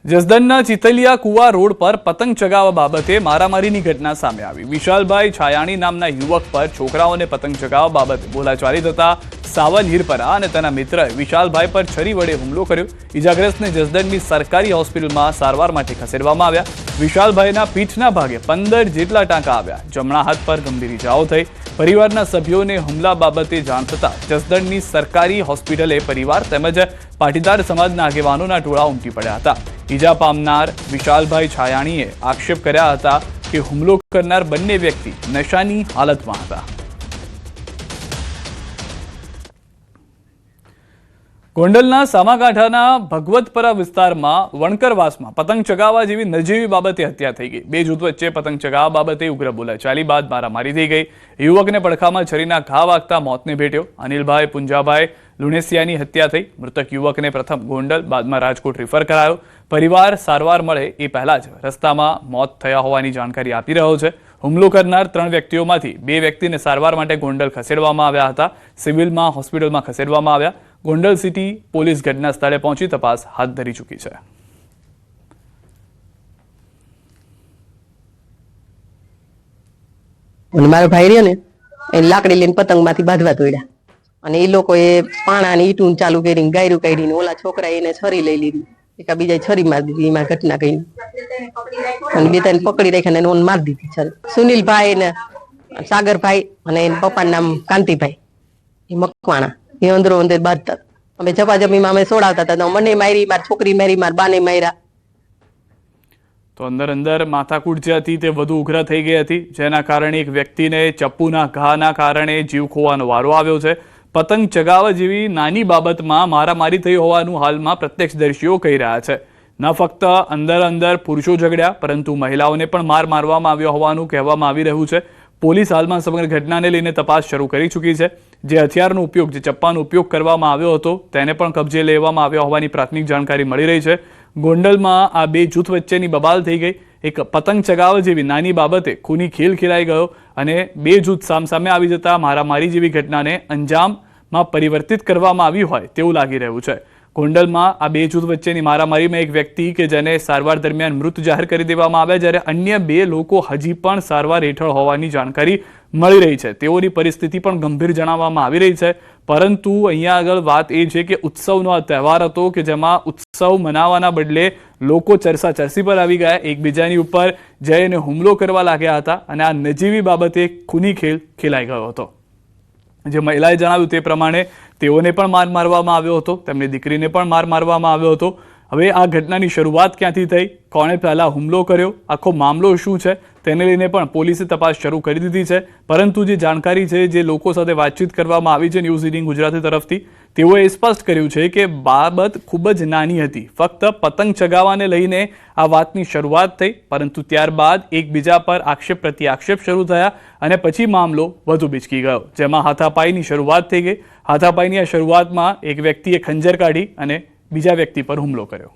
જસદણના ચિતલિયા કુવા રોડ પર પતંગ ચગાવવા બાબતે મારામારીની ઘટના સામે આવી। વિશાલભાઈ છાયાણી નામના યુવક પર છોકરાઓને પતંગ ચગાવવા બાબતે બોલાચાલી થતા સાવન હિરપરા અને તેના મિત્રએ વિશાલભાઈ પર છરી વડે હુમલો કર્યો। ઇજાગ્રસ્તને જસદણની સરકારી હોસ્પિટલમાં સારવાર માટે ખસેડવામાં આવ્યા। વિશાલભાઈના પીઠના ભાગે 15 જેટલા ટાંકા આવ્યા। જમણા હાથ પર ગંભીર ઇજાઓ થઈ। પરિવારના સભ્યોને હુમલા બાબતે જાણ થતાં જસદણની સરકારી હોસ્પિટલે પરિવાર તેમજ પાટીદાર સમાજના આગેવાનોના ટોળા ઉમટી પડ્યા હતા। ઈજા પામનાર વિશાલભાઈ છાયાણીએ આક્ષેપ કર્યા હતા કે હુમલો કરનાર બંને વ્યક્તિ નશાની હાલતમાં હતા। ગોંડલના સામાકાંઠાના ભગવતપરા વિસ્તારમાં વણકરવાસમાં પતંગ ચગાવવા જેવી નજીવી બાબતે હત્યા થઈ ગઈ। બે જૂથ વચ્ચે પતંગ ચગાવવા બાબતે ઉગ્ર બોલાચાલી બાદ મારામારી થઈ ગઈ। યુવકને પડખામાં છરીના ઘા વાગતા મોતને ભેટ્યો। અનિલભાઈ પુંજાભાઈ લુણેસિયાની હત્યા થઈ। મૃતક યુવકને પ્રથમ ગોંડલ બાદમાં રાજકોટ રિફર કરાયો। પરિવાર સારવાર મળે એ પહેલા જ રસ્તામાં મોત થયા હોવાની જાણકારી આપી રહ્યો છે। હુમલો કરનાર 3 વ્યક્તિઓમાંથી 2 વ્યક્તિને સારવાર માટે ગોંડલ ખસેડવામાં આવ્યા હતા। સિવિલમાં હોસ્પિટલમાં ખસેડવામાં આવ્યા। ગોંડલ સિટી પોલીસ ઘટના સ્થળે પહોંચી તપાસ હાથ ધરી ચૂકી છે। મારો ભાઈ રહ્યો ને એ લાકડી લઈને પતંગમાંથી બાંધવા દોડ્યા અને એ લોકોએ પાણાની ઈટું ચાલુ કરીને ગાયરું કાઢીને ઓલા છોકરા એને છરી લઈ લીધી। એકા બીજા છરી મારી દીધી। એમાં ઘટના કઈ અને બે ત્રણ પકડી રાખ્યા એને મારી દીધી છરી। સુનિલભાઈ ને સાગરભાઈ અને એના પપ્પાનું નામ કાંતિભાઈ એ મકવાણા એ અંદરો અંદર બાંધતા। અમે જપાજમીમાં અમે સોડાવતા હતા। મને મારી, મારી છોકરી મારી, મારા બાને માર્યા। તો અંદર માથાકૂટ જે હતી તે વધુ ઉગ્ર થઈ ગઈ હતી, જેના કારણે એક વ્યક્તિને ચપ્પુના ઘાના કારણે જીવ ખોવાનો વારો આવ્યો છે। પતંગ ચગાવવા જેવી નાની બાબતમાં મારામારી થઈ હોવાનું હાલમાં પ્રત્યક્ષદર્શીઓ કહી રહ્યા છે। ન ફક્ત અંદર પુરુષો ઝઘડ્યા, પરંતુ મહિલાઓને પણ મારવામાં આવ્યો હોવાનું કહેવામાં આવી રહ્યું છે। પોલીસ હાલમાં સમગ્ર ઘટનાને લઈને તપાસ શરૂ કરી ચૂકી છે। જે હથિયારનો ઉપયોગ, જે ચપ્પાનો ઉપયોગ કરવામાં આવ્યો હતો તેને પણ કબજે લેવામાં આવ્યો હોવાની પ્રાથમિક જાણકારી મળી રહી છે। ગોંડલમાં આ બે જૂથ વચ્ચેની બબાલ થઈ ગઈ। એક પતંગ ચગાવવા જેવી નાની બાબતે ખૂની ખેલ ખેલાઈ ગયો અને બે જૂથ સામસામે આવી જતા મારામારી જેવી ઘટનાને અંજામમાં પરિવર્તિત કરવામાં આવી હોય તેવું લાગી રહ્યું છે। ગોંડલમાં આ બે જૂથ વચ્ચેની મારામારીમાં એક વ્યક્તિ કે જેને સારવાર દરમિયાન મૃત જાહેર કરી દેવામાં આવ્યા, જ્યારે અન્ય 2 લોકો હજી પણ સારવાર હેઠળ હોવાની જાણકારી મળી રહી છે। તેઓની પરિસ્થિતિ પણ ગંભીર જણાવવામાં આવી રહી છે। પરંતુ અહીંયા આગળ વાત એ છે કે ઉત્સવનો આ તહેવાર હતો કે જેમાં ઉત્સવ મનાવવાના બદલે લોકો ચર્ચી પર આવી ગયા, એકબીજાની ઉપર જઈને હુમલો કરવા લાગ્યા હતા અને આ નજીવી બાબતે ખૂની ખેલ ખેલાઈ ગયો હતો। જે મહિલાએ જણાવ્યું તે પ્રમાણે તેઓને પણ માર મારવામાં આવ્યો હતો, તેમની દીકરીને પણ માર મારવામાં આવ્યો હતો। હવે આ ઘટનાની શરૂઆત ક્યાંથી થઈ, કોણે પહેલા હુમલો કર્યો, આખો મામલો શું છે તેને લઈને પણ પોલીસે તપાસ શરૂ કરી દીધી છે। પરંતુ જે જાણકારી છે, જે લોકો સાથે વાતચીત કરવામાં આવી છે ન્યૂઝ 18 ગુજરાતી તરફથી, તેઓએ સ્પષ્ટ કર્યું છે કે બાબત ખૂબ જ નાની હતી। ફક્ત પતંગ ચગાવવાને લઈને આ વાતની શરૂઆત થઈ, પરંતુ ત્યારબાદ એકબીજા પર આક્ષેપ પ્રતિ આક્ષેપ શરૂ થયા અને પછી મામલો વધુ બીચકી ગયો, જેમાં હાથાપાઈની શરૂઆત થઈ ગઈ। હાથાપાઈની આ શરૂઆતમાં એક વ્યક્તિએ ખંજર કાઢી અને બીજા વ્યક્તિ પર હુમલો કર્યો।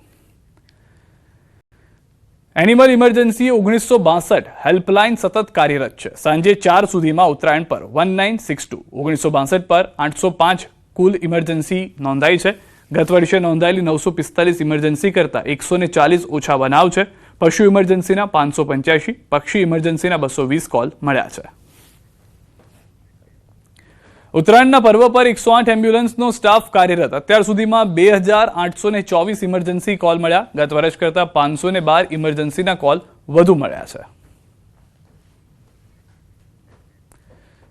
એનિમલ ઇમરજન્સી 1962 હેલ્પલાઇન સતત કાર્યરત છે। સાંજે 4 સુધીમાં ઉત્તરાયણ પર 1962 1962 પર 805 કુલ ઇમરજન્સી નોંધાઈ છે। ગત વર્ષે નોંધાયેલી 945 ઇમરજન્સી કરતાં 140 ઓછા બનાવ છે। પશુ ઇમરજન્સીના 585, પક્ષી ઇમરજન્સીના 220 કોલ મળ્યા છે। ઉત્તરાયણના પર્વ પર 108 એમ્બ્યુલન્સનો સ્ટાફ કાર્યરત। અત્યાર સુધીમાં 2824 ઇમરજન્સી કોલ મળ્યા। ગત વર્ષ કરતાં 512 ઇમરજન્સીના કોલ વધુ મળ્યા છે।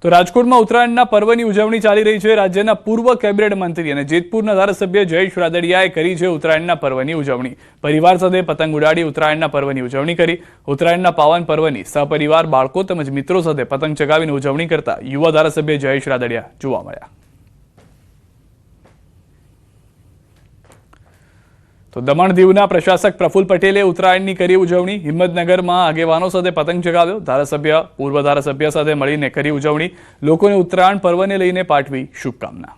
તો રાજકોટમાં ઉત્તરાયણના પર્વની ઉજવણી ચાલી રહી છે। રાજ્યના પૂર્વ કેબિનેટ મંત્રી અને જેતપુરના ધારાસભ્ય જયેશ રાદડિયાએ કરી છે ઉત્તરાયણના પર્વની ઉજવણી। પરિવાર સાથે પતંગ ઉડાડી ઉત્તરાયણના પર્વની ઉજવણી કરી। ઉત્તરાયણના પાવન પર્વની સહપરિવાર બાળકો તેમજ મિત્રો સાથે પતંગ ચગાવીને ઉજવણી કરતા યુવા ધારાસભ્ય જયેશ રાદડિયા જોવા મળ્યા। તો દમણ દીવના પ્રશાસક પ્રફુલ્લ પટેલે ઉત્તરાયણની કરી ઉજવણી। હિંમતનગરમાં આગેવાનો સાથે પતંગ ચગાવ્યો। ધારાસભ્ય પૂર્વ ધારાસભ્ય સાથે મળીને કરી ઉજવણી। લોકોને ઉત્તરાયણ પર્વને લઈને પાઠવી શુભકામના।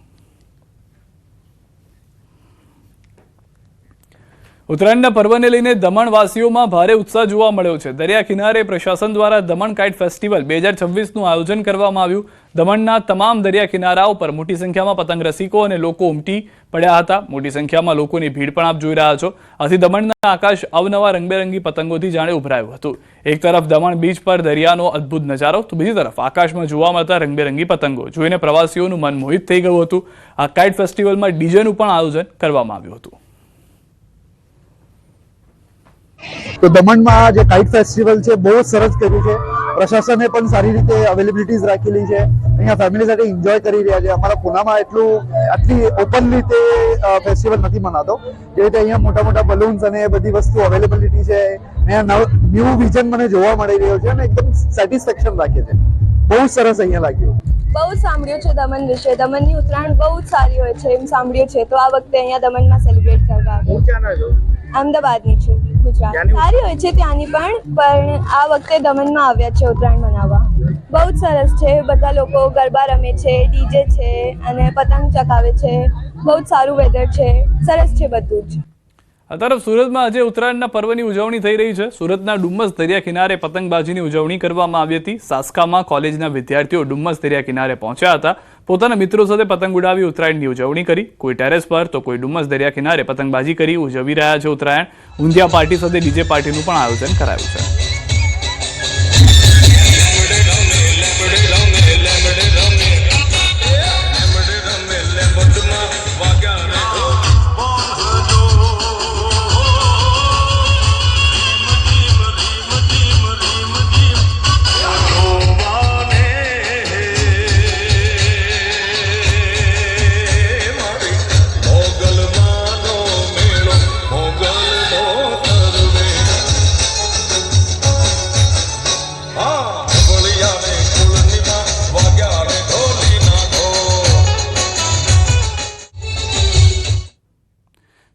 ઉત્તરાયણના પર્વને લઈને દમણવાસીઓમાં ભારે ઉત્સાહ જોવા મળ્યો છે. દરિયા કિનારે પ્રશાસન દ્વારા દમણ કાઇટ ફેસ્ટિવલ 2026નું આયોજન કરવામાં આવ્યું. દમણના તમામ દરિયા કિનારાઓ પર મોટી સંખ્યામાં પતંગ રસિકો અને લોકો ઉમટી પડ્યા હતા. મોટી સંખ્યામાં લોકોની ભીડ પણ આપ જોઈ રહ્યા છો. આથી દમણના આકાશ અવનવા રંગબેરંગી પતંગોથી જાણે ઉભરાયું હતું. એક તરફ દમણ બીચ પર દરિયાનો અદ્ભુત નજારો, તો બીજી તરફ આકાશમાં જોવા મળતા રંગબેરંગી પતંગો જોઈને પ્રવાસીઓનું મન મોહિત થઈ ગયું હતું. આ કાઇટ ફેસ્ટિવલમાં ડીજેનું પણ આયોજન કરવામાં આવ્યું હતું. તો દમણમાં જે કાઇટ ફેસ્ટિવલ છે બહુ જ સરસ કર્યું છે. પ્રશાસને પણ સારી રીતે અવેલેબિલિટીઝ રાખેલી છે. અહીંયા ફેમિલી સાથે એન્જોય કરી રહ્યા છે. અમારા પુનામાં આટલી ઓપન રીતે ફેસ્ટિવલ નથી મનાતો. જે રીતે અહીંયા મોટા મોટા બલૂન્સ અને બધી વસ્તુ અવેલેબિલિટી છે. અહીંયા ન્યૂ વિઝન મને જોવા મળી રહ્યો છે અને એકદમ સેટિસ્ફેક્શન રાખે છે. બહુ સરસ અહીંયા લાગ્યું. બહુ સાંભળ્યું છે દમણ વિશે. દમણની ઉત્તરાયણ બહુ જ સારી હોય છે એમ સાંભળ્યું છે. તો આ વખતે અહીંયા દમણમાં સેલિબ્રેટ કરવા આવ્યા. અમદાવાદની છું, ગુજરાત. સારી હોય છે ત્યાંની પણ આ વખતે દમણમાં આવ્યા છે ઉત્તરાયણ મનાવવા. બહુ જ સરસ છે. બધા લોકો ગરબા રમે છે, ડીજે છે અને પતંગ ચગાવે છે. બહુ જ સારું વેધર છે, સરસ છે બધું જ. આ તરફ સુરતમાં આજે ઉત્તરાયણના પર્વની ઉજવણી થઈ રહી છે. સુરતના ડુમ્મસ દરિયા કિનારે પતંગબાજીની ઉજવણી કરવામાં આવી હતી. સાસકામાં કોલેજના વિદ્યાર્થીઓ ડુમ્મસ દરિયા કિનારે પહોંચ્યા હતા. પોતાના મિત્રો સાથે પતંગ ઉડાવી ઉત્તરાયણની ઉજવણી કરી. કોઈ ટેરેસ પર તો કોઈ ડુમ્મસ દરિયા કિનારે પતંગબાજી કરી ઉજવી રહ્યા છે ઉત્તરાયણ. ઊંધિયા પાર્ટી સાથે ડીજે પાર્ટીનું પણ આયોજન કરાયું છે.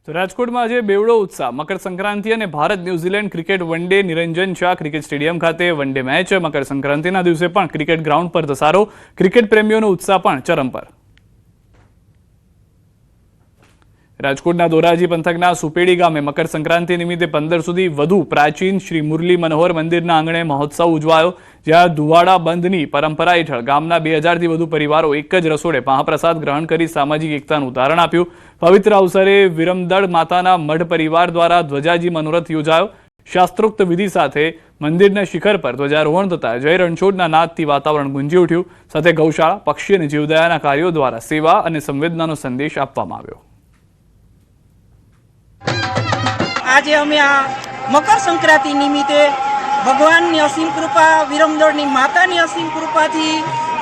તો રાજકોટમાં આજે બેવડો ઉત્સાહ. મકર સંક્રાંતિ અને Bharat New Zealand cricket one day Niranjan Shah cricket stadium ખાતે વન ડે મેચ. મકર સંક્રાંતિના દિવસે પણ ક્રિકેટ ગ્રાઉન્ડ પર ધસારો. ક્રિકેટ પ્રેમીઓનો ઉત્સાહ પણ ચરમ પર. રાજકોટના ધોરાજી પંથકના સુપેડી ગામે મકર સંક્રાંતિ નિમિત્તે 15 સુધી વધુ પ્રાચીન શ્રી મુરલી મનોહર મંદિરના આંગણે મહોત્સવ ઉજવાયો. જ્યાં ધુવાડા બંધની પરંપરા હેઠળ ગામના 2000થી વધુ પરિવારો એક જ રસોડે મહાપ્રસાદ ગ્રહણ કરી સામાજિક એકતાનું ઉદાહરણ આપ્યું. પવિત્ર અવસરે વિરમદળ માતાના મઢ પરિવાર દ્વારા ધ્વજાજી મનોરથ યોજાયો. શાસ્ત્રોક્ત વિધિ સાથે મંદિરના શિખર પર ધ્વજારોહણ થતા જય રણછોડના નાદથી વાતાવરણ ગુંજી ઉઠ્યું. સાથે ગૌશાળા, પક્ષી અને જીવદયાના કાર્યો દ્વારા સેવા અને સંવેદનાનો સંદેશ આપવામાં આવ્યો. આજે અમે આ મકર સંક્રાંતિ નિમિત્તે ભગવાનની અસીમ કૃપા, વિરમદળની માતાની અસીમ કૃપાથી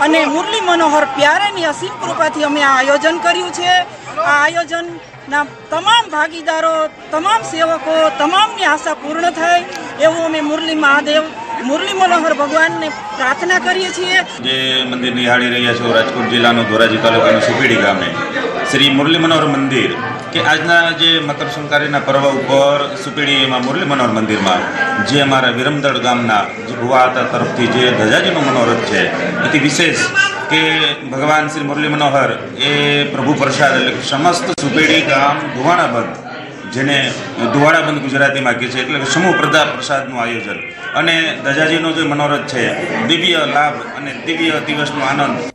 અને મુરલી મનોહર પ્યારેની અસીમ કૃપાથી અમે આ આયોજન કર્યું છે. આ આયોજનના તમામ ભાગીદારો, તમામ સેવકો, તમામની આશા પૂર્ણ થાય એવું અમે મુરલી મહાદેવ, મુરલી મનોહર ભગવાનને પ્રાર્થના કરીએ છીએ. જે મંદિર નિહાળી રહ્યા છો રાજકોટ જિલ્લાનું ધોરાજી તાલુકાનું સુપેડી ગામે શ્રી મુરલી મનોહર મંદિર કે આજના જે મકર સંક્રાંતિના પર્વ ઉપર સુપેડીમાં મુરલી મનોહર મંદિરમાં જે અમારા વિરમદળ ગામના જે ભુવાતા તરફથી જે ધજાજીનું મનોરથ છે એથી વિશેષ કે ભગવાન શ્રી મુરલી મનોહર એ પ્રભુ પ્રસાદ એટલે સમસ્ત સુપેડી ગામ ધુવાડા બંધ, જેને ધુવાડા બંધ ગુજરાતીમાં કહે છે, એટલે કે સમૂહ પ્રસાદનું આયોજન અને ધજાજીનો જે મનોરથ છે દિવ્ય લાભ અને દિવ્ય દિવસનો આનંદ.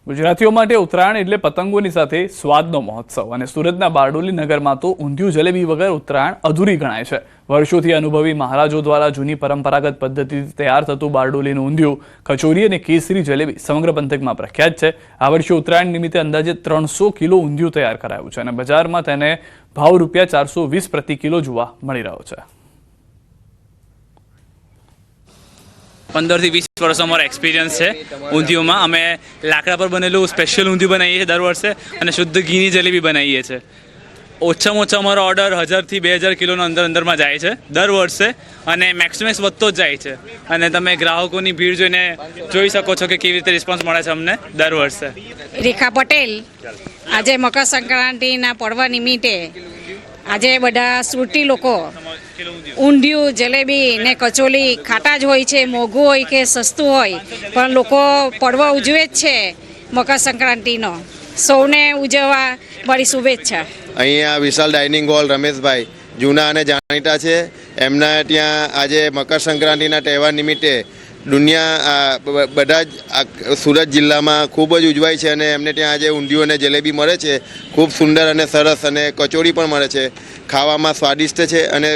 ગુજરાતીઓ માટે ઉત્તરાયણ એટલે પતંગોની સાથે સ્વાદનો મહોત્સવ. અને સુરતના બારડોલી નગરમાં તો ઊંધિયું જલેબી વગર ઉત્તરાયણ અધૂરી ગણાય છે. વર્ષોથી અનુભવી મહારાજો દ્વારા જૂની પરંપરાગત પદ્ધતિથી તૈયાર થતું બારડોલીનું ઊંધિયું, કચોરી અને કેસરી જલેબી સમગ્ર પંથકમાં પ્રખ્યાત છે. આ વર્ષે ઉત્તરાયણ નિમિત્તે અંદાજે 300 કિલો ઊંધિયું તૈયાર કરાયું છે અને બજારમાં તેને ભાવ ₹420 પ્રતિ કિલો જોવા મળી રહ્યો છે. 15 થી 20 વર્ષનો અમારો એક્સપિરિયન્સ છે ઊંધિયુંમાં. અમે લાકડા પર બનેલું સ્પેશિયલ ઊંધિયું બનાવીએ છીએ દર વર્ષે અને શુદ્ધ ઘીની જલેબી બનાવીએ છીએ. ઓછામાં ઓછા અમારો ઓર્ડર 1000 થી 2000 કિલોનો અંદરમાં જાય છે દર વર્ષે અને મેક્સિમેક્સ વધતો જ જાય છે. અને તમે ગ્રાહકોની ભીડ જોઈને જોઈ શકો છો કે કેવી રીતે રિસ્પોન્સ મળે છે અમને દર વર્ષે. રેખા પટેલ. આજે મકર સંક્રાંતિના પર્વ નિમિત્તે આજે બધા સુરતી લોકો ઊંધિયું, જલેબી ને કચોલી ખાટા જ હોય છે, મોંઘું હોય કે સસ્તું હોય, પણ લોકો પર્વ ઉજવે જ છે મકર સંક્રાંતિનો. સૌને ઉજવવા મારી શુભેચ્છા. અહીંયા વિશાલ ડાઇનિંગ હોલ રમેશભાઈ જૂના અને જાણીતા છે. એમના ત્યાં આજે મકર સંક્રાંતિના તહેવાર નિમિત્તે દુનિયા બધા જ સુરત જિલ્લામાં ખૂબ જ ઉજવાય છે અને એમને ત્યાં આજે ઊંધિયું અને જલેબી મળે છે. ખૂબ સુંદર અને સરસ, અને કચોરી પણ મળે છે. ખાવામાં સ્વાદિષ્ટ છે અને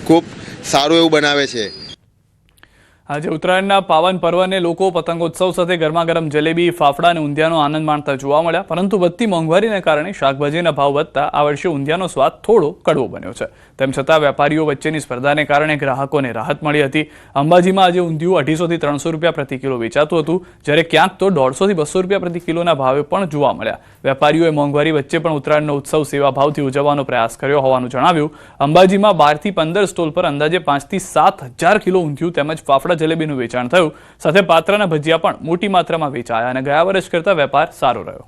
ખૂબ સારું એવું બનાવે છે. આજે ઉત્તરાયણના પાવન પર્વને લોકો પતંગોત્સવ સાથે ગરમા ગરમ જલેબી, ફાફડા અને ઊંધિયાનો આનંદ માણતા જોવા મળ્યા. પરંતુ વધતી મોંઘવારીને કારણે શાકભાજીના ભાવ વધતા આ વર્ષે ઊંધિયાનો સ્વાદ થોડો કડવો બન્યો છે. તેમ છતાં વેપારીઓ વચ્ચેની સ્પર્ધાને કારણે ગ્રાહકોને રાહત મળી હતી. અંબાજીમાં આજે ઊંધિયું 250 થી 300 રૂપિયા પ્રતિ કિલો વેચાતું હતું, જ્યારે ક્યાંક તો 150 થી 200 રૂપિયા પ્રતિ કિલોના ભાવે પણ જોવા મળ્યા. વેપારીઓએ મોંઘવારી વચ્ચે પણ ઉત્તરાયણનો ઉત્સવ સેવાભાવથી ઉજવવાનો પ્રયાસ કર્યો હોવાનું જણાવ્યું. અંબાજીમાં 12 થી 15 સ્ટોલ પર અંદાજે 5 થી 7 હજાર કિલો ઊંધિયું તેમજ ફાફડા જલેબીનું વેચાણ થયું. સાથે પાત્રના ભજીયા પણ મોટી માત્રામાં વેચાયા અને ગયા વર્ષ કરતા વેપાર સારો રહ્યો.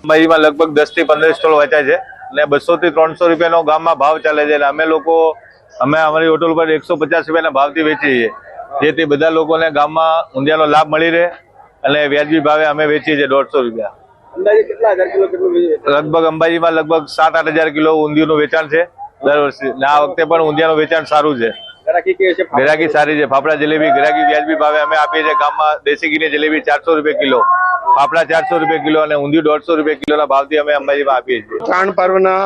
અંબાજીમાં લગભગ 10 થી 15 સ્ટોલ વેચાય છે અને 200 થી 300 રૂપિયાનો ગામમાં ભાવ ચાલે છે. અમે અમારી હોટલ પર 150 રૂપિયાના ભાવથી વેચીએ છીએ, જેથી બધા લોકોને ગામમાં ઊંધિયાનો લાભ મળી રહે અને વ્યાજબી ભાવે અમે વેચીએ છીએ 150 રૂપિયા. લગભગ અંબાજીમાં લગભગ 7-8 હજાર કિલો ઊંધિયાનું વેચાણ છે દર વર્ષે. આ વખતે પણ ઊંધિયાનું વેચાણ સારું છે. ગ્રાહકી સારી છે. ફાફડા જલેબી ગ્રાહકી વ્યાજબી ભાવે અમે આપીએ છીએ. ગામમાં દેશી ઘીની જલેબી 400 રૂપિયા કિલો, ફાફડા 400 રૂપિયા કિલો અને ઊંધિયું 150 રૂપિયા કિલોના ભાવથી અમે અંબાજીમાં આપીએ છીએ. ઉત્તરાયણ પર્વના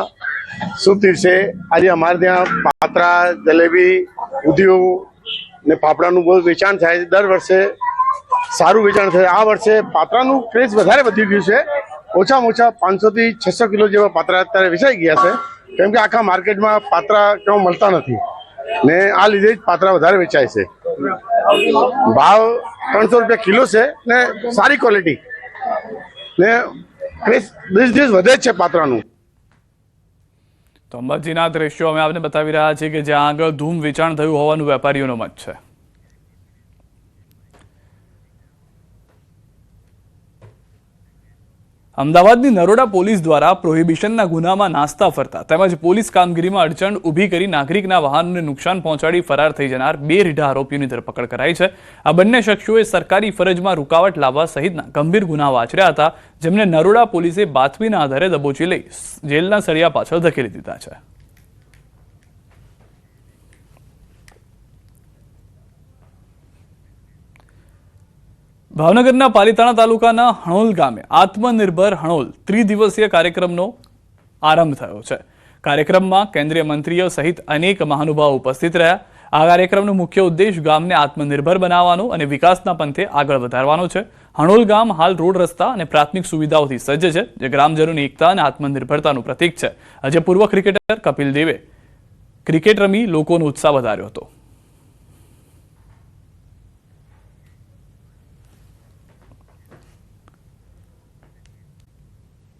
શુભ દિવસે આજે અમારે ત્યાં પાત્રા, જલેબી, ઊંધિયું ને ફાફડાનું બહુ વેચાણ થાય છે. દર વર્ષે સારું વેચાણ થાય. આ વર્ષે પાત્રાનું ક્રેઝ વધારે વધી ગયું છે. ઓછામાં ઓછા 500 થી 600 કિલો જેવા પાત્રા અત્યારે વેચાઈ ગયા છે, કેમ કે આખા માર્કેટમાં પાત્રા ક્યાં મળતા નથી ને આ લીધે જ પાત્રા વધારે વેચાય છે. ભાવ 300 રૂપિયા કિલો છે ને સારી ક્વોલિટી ને ક્રેઝ દિવસ દિવસ વધે જ છે પાત્રાનું. તો અંબાજીના દ્રશ્યો અમે આપને બતાવી રહ્યા છીએ કે જ્યાં આગળ ધૂમ વેચાણ થયું હોવાનું વેપારીઓનો મત છે. અમદાવાદની નરોડા પોલીસ દ્વારા પ્રોહિબિશનના ગુનામાં નાસ્તા ફરતા તેમજ પોલીસ કામગીરીમાં અડચણ ઊભી કરી નાગરિકના વાહનોને નુકસાન પહોંચાડી ફરાર થઈ જનાર 2 રીઢા આરોપીઓની ધરપકડ કરાઈ છે. આ બંને શખ્સોએ સરકારી ફરજમાં રૂકાવટ લાવવા સહિતના ગંભીર ગુનાઓ આચર્યા હતા, જેમને નરોડા પોલીસે બાતમીના આધારે દબોચી લઈ જેલના સળિયા પાછળ ધકેલી દીધા છે. ભાવનગરના પાલીતાણા તાલુકાના હણોલ ગામે આત્મનિર્ભર હણોલ ત્રિદિવસીય કાર્યક્રમનો આરંભ થયો છે. કાર્યક્રમમાં કેન્દ્રીય મંત્રીઓ સહિત અનેક મહાનુભાવો ઉપસ્થિત રહ્યા. આ કાર્યક્રમનો મુખ્ય ઉદ્દેશ ગામને આત્મનિર્ભર બનાવવાનો અને વિકાસના પંથે આગળ વધારવાનો છે. હણોલ ગામ હાલ રોડ, રસ્તા અને પ્રાથમિક સુવિધાઓથી સજ્જ છે, જે ગ્રામજનોની એકતા અને આત્મનિર્ભરતાનું પ્રતીક છે. આજે પૂર્વ ક્રિકેટર કપિલ દેવે ક્રિકેટ રમી લોકોનો ઉત્સાહ વધાર્યો હતો.